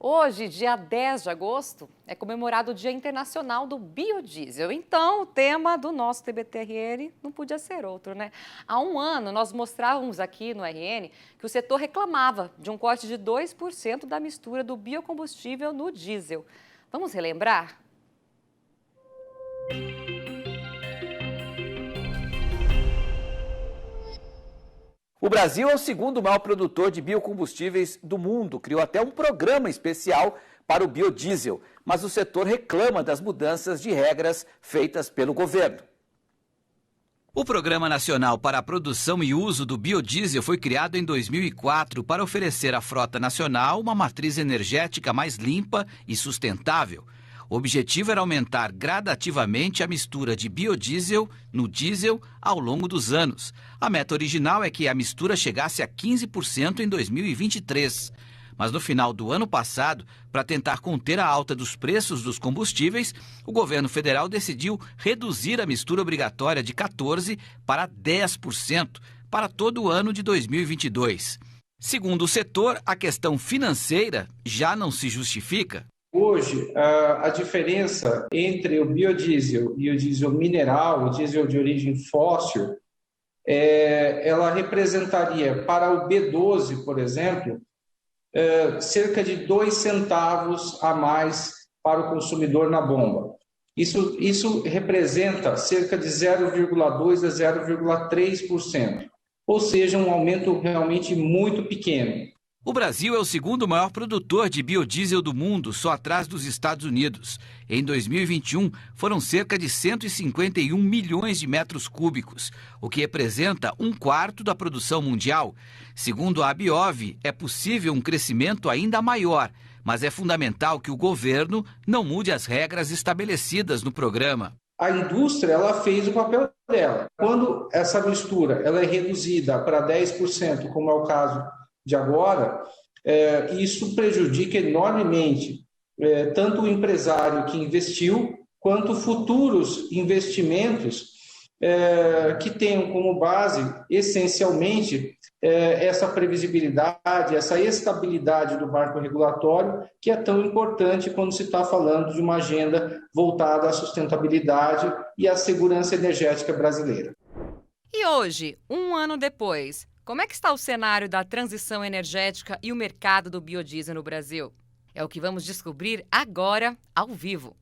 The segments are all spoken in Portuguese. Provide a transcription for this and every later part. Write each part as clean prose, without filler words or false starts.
Hoje, dia 10 de agosto, é comemorado o Dia Internacional do Biodiesel. Então, o tema do nosso TBT-RN não podia ser outro, né? Há um ano, nós mostrávamos aqui no RN que o setor reclamava de um corte de 2% da mistura do biocombustível no diesel. Vamos relembrar? O Brasil é o segundo maior produtor de biocombustíveis do mundo. Criou até um programa especial para o biodiesel, mas o setor reclama das mudanças de regras feitas pelo governo. O Programa Nacional para a Produção e Uso do Biodiesel foi criado em 2004 para oferecer à frota nacional uma matriz energética mais limpa e sustentável. O objetivo era aumentar gradativamente a mistura de biodiesel no diesel ao longo dos anos. A meta original é que a mistura chegasse a 15% em 2023. Mas no final do ano passado, para tentar conter a alta dos preços dos combustíveis, o governo federal decidiu reduzir a mistura obrigatória de 14% para 10% para todo o ano de 2022. Segundo o setor, a questão financeira já não se justifica. Hoje, a diferença entre o biodiesel e o diesel mineral, o diesel de origem fóssil, ela representaria para o B12, por exemplo, cerca de 2 centavos a mais para o consumidor na bomba. Isso representa cerca de 0,2% a 0,3%, ou seja, um aumento realmente muito pequeno. O Brasil é o segundo maior produtor de biodiesel do mundo, só atrás dos Estados Unidos. Em 2021, foram cerca de 151 milhões de metros cúbicos, o que representa 1/4 da produção mundial. Segundo a Abiov, é possível um crescimento ainda maior, mas é fundamental que o governo não mude as regras estabelecidas no programa. A indústria ela fez o papel dela. Quando essa mistura ela é reduzida para 10%, como é o caso de agora, isso prejudica enormemente tanto o empresário que investiu, quanto futuros investimentos que tenham como base, essencialmente, essa previsibilidade, essa estabilidade do marco regulatório, que é tão importante quando se está falando de uma agenda voltada à sustentabilidade e à segurança energética brasileira. E hoje, um ano depois, como é que está o cenário da transição energética e o mercado do biodiesel no Brasil? É o que vamos descobrir agora, ao vivo.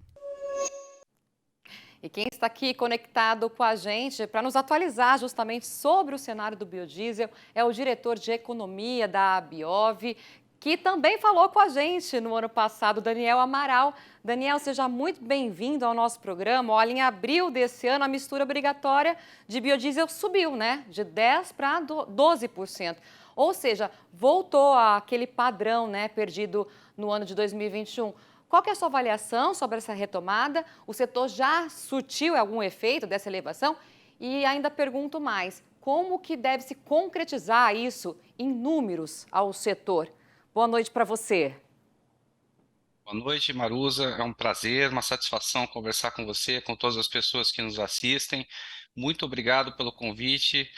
E quem está aqui conectado com a gente para nos atualizar justamente sobre o cenário do biodiesel é o diretor de economia da Abiov, que também falou com a gente no ano passado, Daniel Amaral. Daniel, seja muito bem-vindo ao nosso programa. Olha, em abril desse ano, a mistura obrigatória de biodiesel subiu, né? De 10% para 12%. Ou seja, voltou àquele padrão, né, perdido no ano de 2021. Qual que é a sua avaliação sobre essa retomada? O setor já surtiu algum efeito dessa elevação? E ainda pergunto mais, como que deve se concretizar isso em números ao setor? Boa noite para você. Boa noite, Maruza. É um prazer, uma satisfação conversar com você, com todas as pessoas que nos assistem. Muito obrigado pelo convite.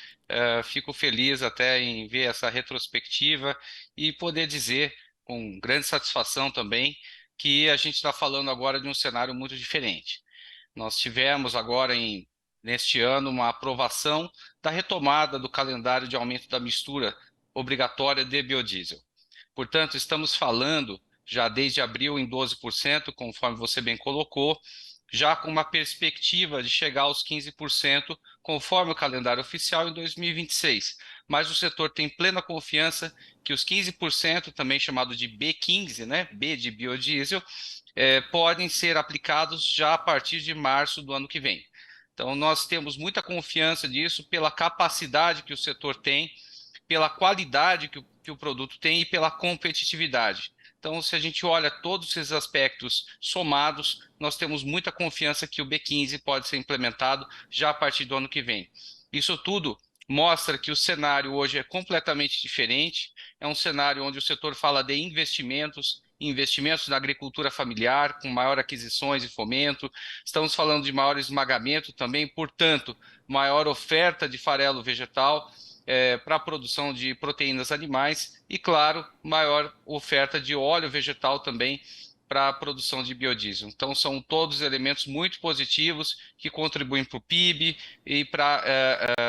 Fico feliz até em ver essa retrospectiva e poder dizer, com grande satisfação também, que a gente está falando agora de um cenário muito diferente. Nós tivemos agora, neste ano, uma aprovação da retomada do calendário de aumento da mistura obrigatória de biodiesel. Portanto, estamos falando já desde abril em 12%, conforme você bem colocou, já com uma perspectiva de chegar aos 15%, conforme o calendário oficial, em 2026. Mas o setor tem plena confiança que os 15%, também chamado de B15, né, B de biodiesel, podem ser aplicados já a partir de março do ano que vem. Então, nós temos muita confiança disso pela capacidade que o setor tem, pela qualidade que o produto tem e pela competitividade. Então, se a gente olha todos esses aspectos somados, nós temos muita confiança que o B15 pode ser implementado já a partir do ano que vem. Isso tudo mostra que o cenário hoje é completamente diferente, é um cenário onde o setor fala de investimentos na agricultura familiar, com maior aquisições e fomento, estamos falando de maior esmagamento também, portanto, maior oferta de farelo vegetal, para a produção de proteínas animais e, claro, maior oferta de óleo vegetal também para a produção de biodiesel. Então, são todos elementos muito positivos que contribuem para o PIB e para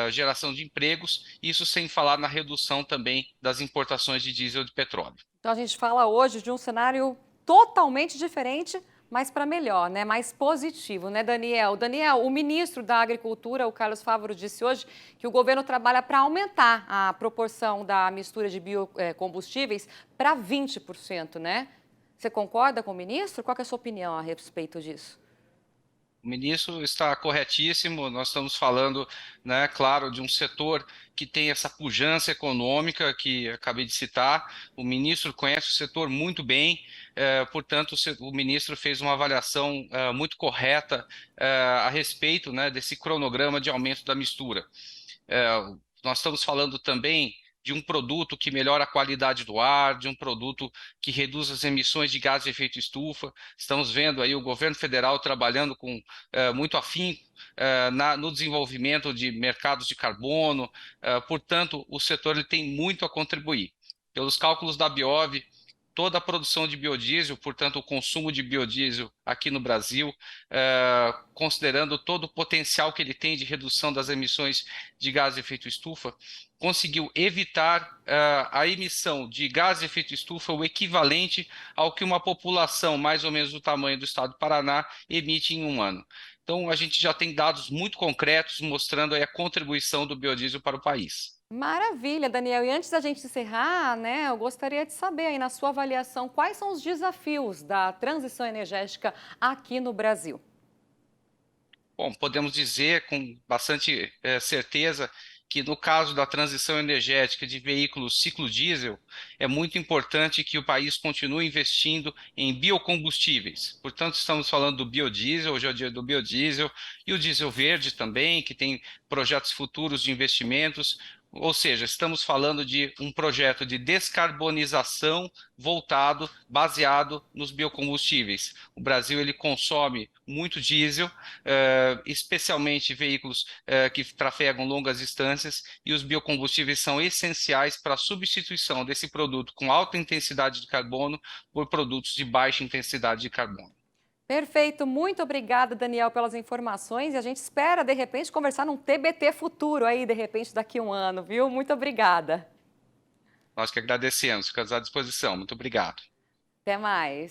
a geração de empregos, isso sem falar na redução também das importações de diesel e de petróleo. Então a gente fala hoje de um cenário totalmente diferente, mas para melhor, né? Mais positivo, né, Daniel? Daniel, o ministro da Agricultura, o Carlos Fávaro, disse hoje que o governo trabalha para aumentar a proporção da mistura de biocombustíveis para 20%, né? Você concorda com o ministro? Qual que é a sua opinião a respeito disso? O ministro está corretíssimo, nós estamos falando, né, claro, de um setor que tem essa pujança econômica que acabei de citar. O ministro conhece o setor muito bem, portanto, o ministro fez uma avaliação muito correta a respeito, né, desse cronograma de aumento da mistura. Nós estamos falando também de um produto que melhora a qualidade do ar, de um produto que reduz as emissões de gases de efeito estufa. Estamos vendo aí o governo federal trabalhando com muito afinco no desenvolvimento de mercados de carbono. Portanto, o setor ele tem muito a contribuir. Pelos cálculos da Biov, toda a produção de biodiesel, portanto, o consumo de biodiesel aqui no Brasil, considerando todo o potencial que ele tem de redução das emissões de gás de efeito estufa, conseguiu evitar a emissão de gás de efeito estufa o equivalente ao que uma população mais ou menos do tamanho do estado do Paraná emite em um ano. Então, a gente já tem dados muito concretos mostrando aí a contribuição do biodiesel para o país. Maravilha, Daniel. E antes da gente encerrar, né, eu gostaria de saber aí na sua avaliação quais são os desafios da transição energética aqui no Brasil. Bom, podemos dizer com bastante certeza que no caso da transição energética de veículos ciclo diesel, é muito importante que o país continue investindo em biocombustíveis. Portanto, estamos falando do biodiesel, hoje é o dia do biodiesel, e o diesel verde também, que tem projetos futuros de investimentos. Ou seja, estamos falando de um projeto de descarbonização baseado nos biocombustíveis. O Brasil ele consome muito diesel, especialmente veículos que trafegam longas distâncias, e os biocombustíveis são essenciais para a substituição desse produto com alta intensidade de carbono por produtos de baixa intensidade de carbono. Perfeito, muito obrigada, Daniel, pelas informações e a gente espera, de repente, conversar num TBT futuro aí, de repente, daqui a um ano, viu? Muito obrigada. Nós que agradecemos, ficamos à disposição. Muito obrigado. Até mais.